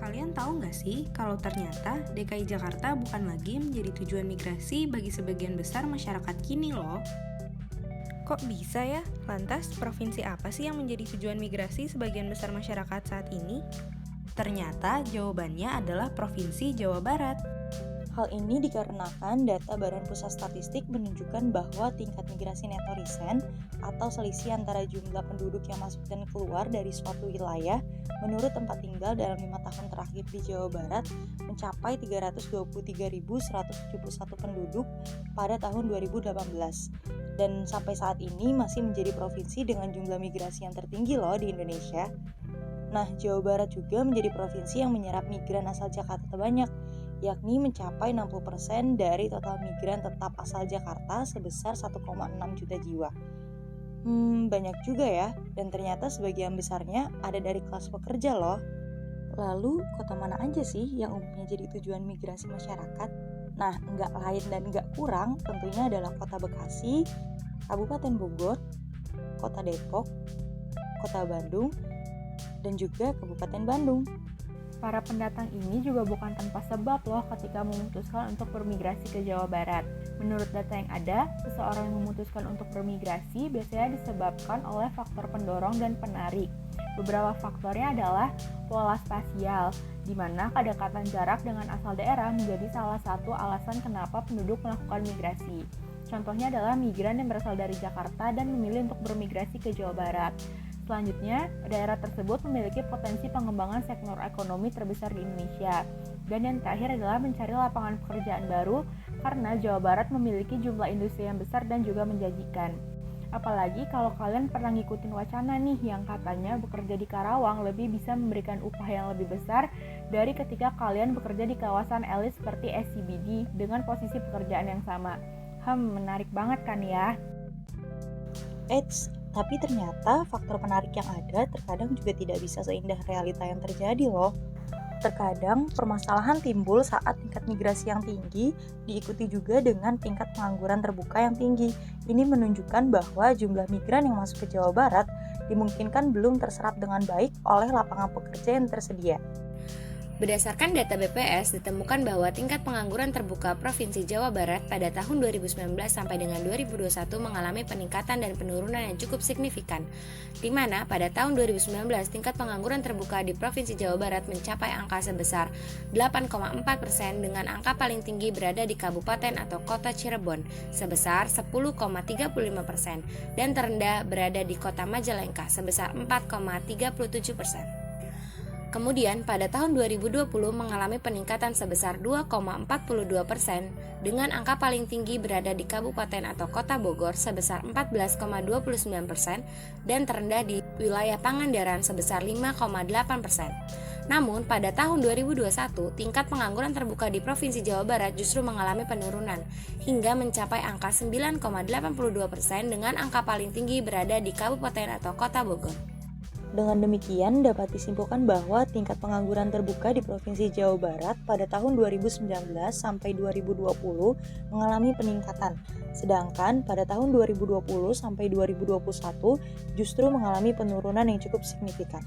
Kalian tahu nggak sih kalau ternyata DKI Jakarta bukan lagi menjadi tujuan migrasi bagi sebagian besar masyarakat kini loh? Kok bisa ya? Lantas, provinsi apa sih yang menjadi tujuan migrasi sebagian besar masyarakat saat ini? Ternyata jawabannya adalah Provinsi Jawa Barat. Hal ini dikarenakan data Badan Pusat Statistik menunjukkan bahwa tingkat migrasi neto recent atau selisih antara jumlah penduduk yang masuk dan keluar dari suatu wilayah menurut tempat tinggal dalam 5 tahun terakhir di Jawa Barat mencapai 323.171 penduduk pada tahun 2018 dan sampai saat ini masih menjadi provinsi dengan jumlah migrasi yang tertinggi loh di Indonesia. Nah, Jawa Barat juga menjadi provinsi yang menyerap migran asal Jakarta terbanyak, yakni mencapai 60% dari total migran tetap asal Jakarta sebesar 1,6 juta jiwa. Banyak juga ya, dan ternyata sebagian besarnya ada dari kelas pekerja loh. Lalu, kota mana aja sih yang umumnya jadi tujuan migrasi masyarakat? Nah, nggak lain dan nggak kurang tentunya adalah Kota Bekasi, Kabupaten Bogor, Kota Depok, Kota Bandung, dan juga Kabupaten Bandung. Para pendatang ini juga bukan tanpa sebab loh ketika memutuskan untuk bermigrasi ke Jawa Barat. Menurut data yang ada, seseorang yang memutuskan untuk bermigrasi biasanya disebabkan oleh faktor pendorong dan penarik. Beberapa faktornya adalah pola spasial, di mana kedekatan jarak dengan asal daerah menjadi salah satu alasan kenapa penduduk melakukan migrasi. Contohnya adalah migran yang berasal dari Jakarta dan memilih untuk bermigrasi ke Jawa Barat. Selanjutnya, daerah tersebut memiliki potensi pengembangan sektor ekonomi terbesar di Indonesia. Dan yang terakhir adalah mencari lapangan pekerjaan baru karena Jawa Barat memiliki jumlah industri yang besar dan juga menjanjikan. Apalagi kalau kalian pernah ngikutin wacana nih yang katanya bekerja di Karawang lebih bisa memberikan upah yang lebih besar dari ketika kalian bekerja di kawasan elit seperti SCBD dengan posisi pekerjaan yang sama. Menarik banget kan ya? Tapi ternyata faktor penarik yang ada terkadang juga tidak bisa seindah realita yang terjadi loh. Terkadang permasalahan timbul saat tingkat migrasi yang tinggi diikuti juga dengan tingkat pengangguran terbuka yang tinggi. Ini menunjukkan bahwa jumlah migran yang masuk ke Jawa Barat dimungkinkan belum terserap dengan baik oleh lapangan pekerja yang tersedia. Berdasarkan data BPS, ditemukan bahwa tingkat pengangguran terbuka Provinsi Jawa Barat pada tahun 2019 sampai dengan 2021 mengalami peningkatan dan penurunan yang cukup signifikan, di mana pada tahun 2019 tingkat pengangguran terbuka di Provinsi Jawa Barat mencapai angka sebesar 8,4% dengan angka paling tinggi berada di Kabupaten atau Kota Cirebon sebesar 10,35% dan terendah berada di Kota Majalengka sebesar 4,37%. Kemudian pada tahun 2020 mengalami peningkatan sebesar 2,42% dengan angka paling tinggi berada di Kabupaten atau Kota Bogor sebesar 14,29% dan terendah di wilayah Pangandaran sebesar 5,8%. Namun pada tahun 2021 tingkat pengangguran terbuka di Provinsi Jawa Barat justru mengalami penurunan hingga mencapai angka 9,82% dengan angka paling tinggi berada di Kabupaten atau Kota Bogor. Dengan demikian, dapat disimpulkan bahwa tingkat pengangguran terbuka di Provinsi Jawa Barat pada tahun 2019 sampai 2020 mengalami peningkatan, sedangkan pada tahun 2020 sampai 2021 justru mengalami penurunan yang cukup signifikan.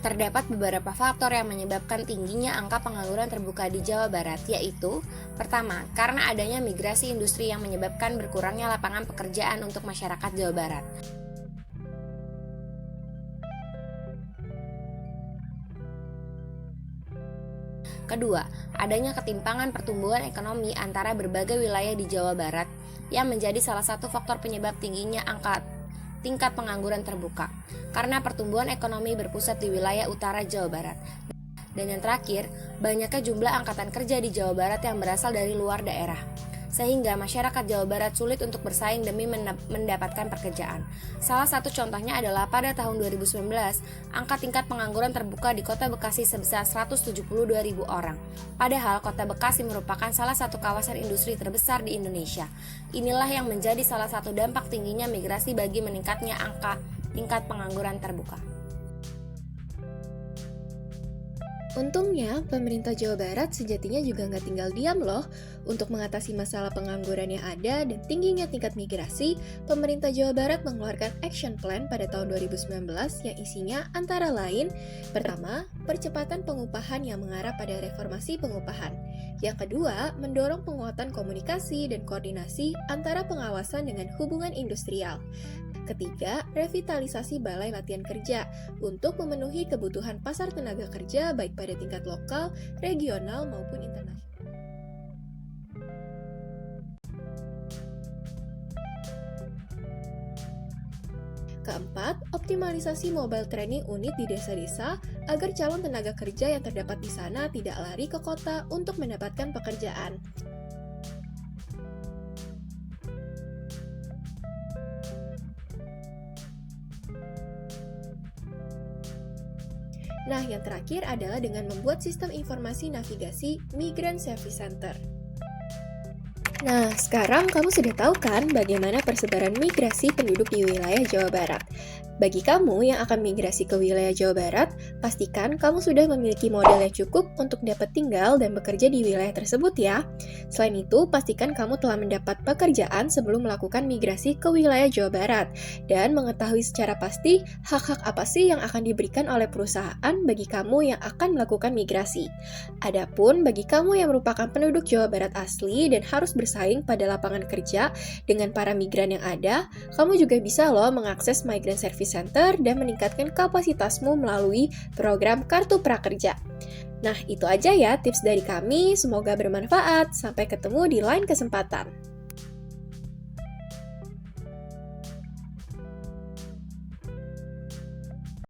Terdapat beberapa faktor yang menyebabkan tingginya angka pengangguran terbuka di Jawa Barat, yaitu pertama, karena adanya migrasi industri yang menyebabkan berkurangnya lapangan pekerjaan untuk masyarakat Jawa Barat. Kedua, adanya ketimpangan pertumbuhan ekonomi antara berbagai wilayah di Jawa Barat yang menjadi salah satu faktor penyebab tingginya tingkat pengangguran terbuka, karena pertumbuhan ekonomi berpusat di wilayah utara Jawa Barat. Dan yang terakhir, banyaknya jumlah angkatan kerja di Jawa Barat yang berasal dari luar daerah, sehingga masyarakat Jawa Barat sulit untuk bersaing demi mendapatkan pekerjaan. Salah satu contohnya adalah pada tahun 2019, angka tingkat pengangguran terbuka di Kota Bekasi sebesar 172.000 orang. Padahal Kota Bekasi merupakan salah satu kawasan industri terbesar di Indonesia. Inilah yang menjadi salah satu dampak tingginya migrasi bagi meningkatnya angka tingkat pengangguran terbuka. Untungnya, pemerintah Jawa Barat sejatinya juga nggak tinggal diam loh. Untuk mengatasi masalah pengangguran yang ada dan tingginya tingkat migrasi, pemerintah Jawa Barat mengeluarkan action plan pada tahun 2019 yang isinya antara lain, pertama, percepatan pengupahan yang mengarah pada reformasi pengupahan. Yang kedua, mendorong penguatan komunikasi dan koordinasi antara pengawasan dengan hubungan industrial. Ketiga, revitalisasi balai latihan kerja untuk memenuhi kebutuhan pasar tenaga kerja baik pada tingkat lokal, regional, maupun internasional. Keempat, optimalisasi mobile training unit di desa-desa agar calon tenaga kerja yang terdapat di sana tidak lari ke kota untuk mendapatkan pekerjaan. Nah, yang terakhir adalah dengan membuat sistem informasi navigasi Migrant Service Center. Nah, sekarang kamu sudah tahu kan bagaimana persebaran migrasi penduduk di wilayah Jawa Barat. Bagi kamu yang akan migrasi ke wilayah Jawa Barat, pastikan kamu sudah memiliki modal yang cukup untuk dapat tinggal dan bekerja di wilayah tersebut ya. Selain itu, pastikan kamu telah mendapat pekerjaan sebelum melakukan migrasi ke wilayah Jawa Barat dan mengetahui secara pasti hak-hak apa sih yang akan diberikan oleh perusahaan bagi kamu yang akan melakukan migrasi. Adapun bagi kamu yang merupakan penduduk Jawa Barat asli dan harus bersaing pada lapangan kerja dengan para migran yang ada, kamu juga bisa loh mengakses Migrant Service Center dan meningkatkan kapasitasmu melalui program Kartu Prakerja. Nah, itu aja ya tips dari kami, semoga bermanfaat. Sampai ketemu di lain kesempatan.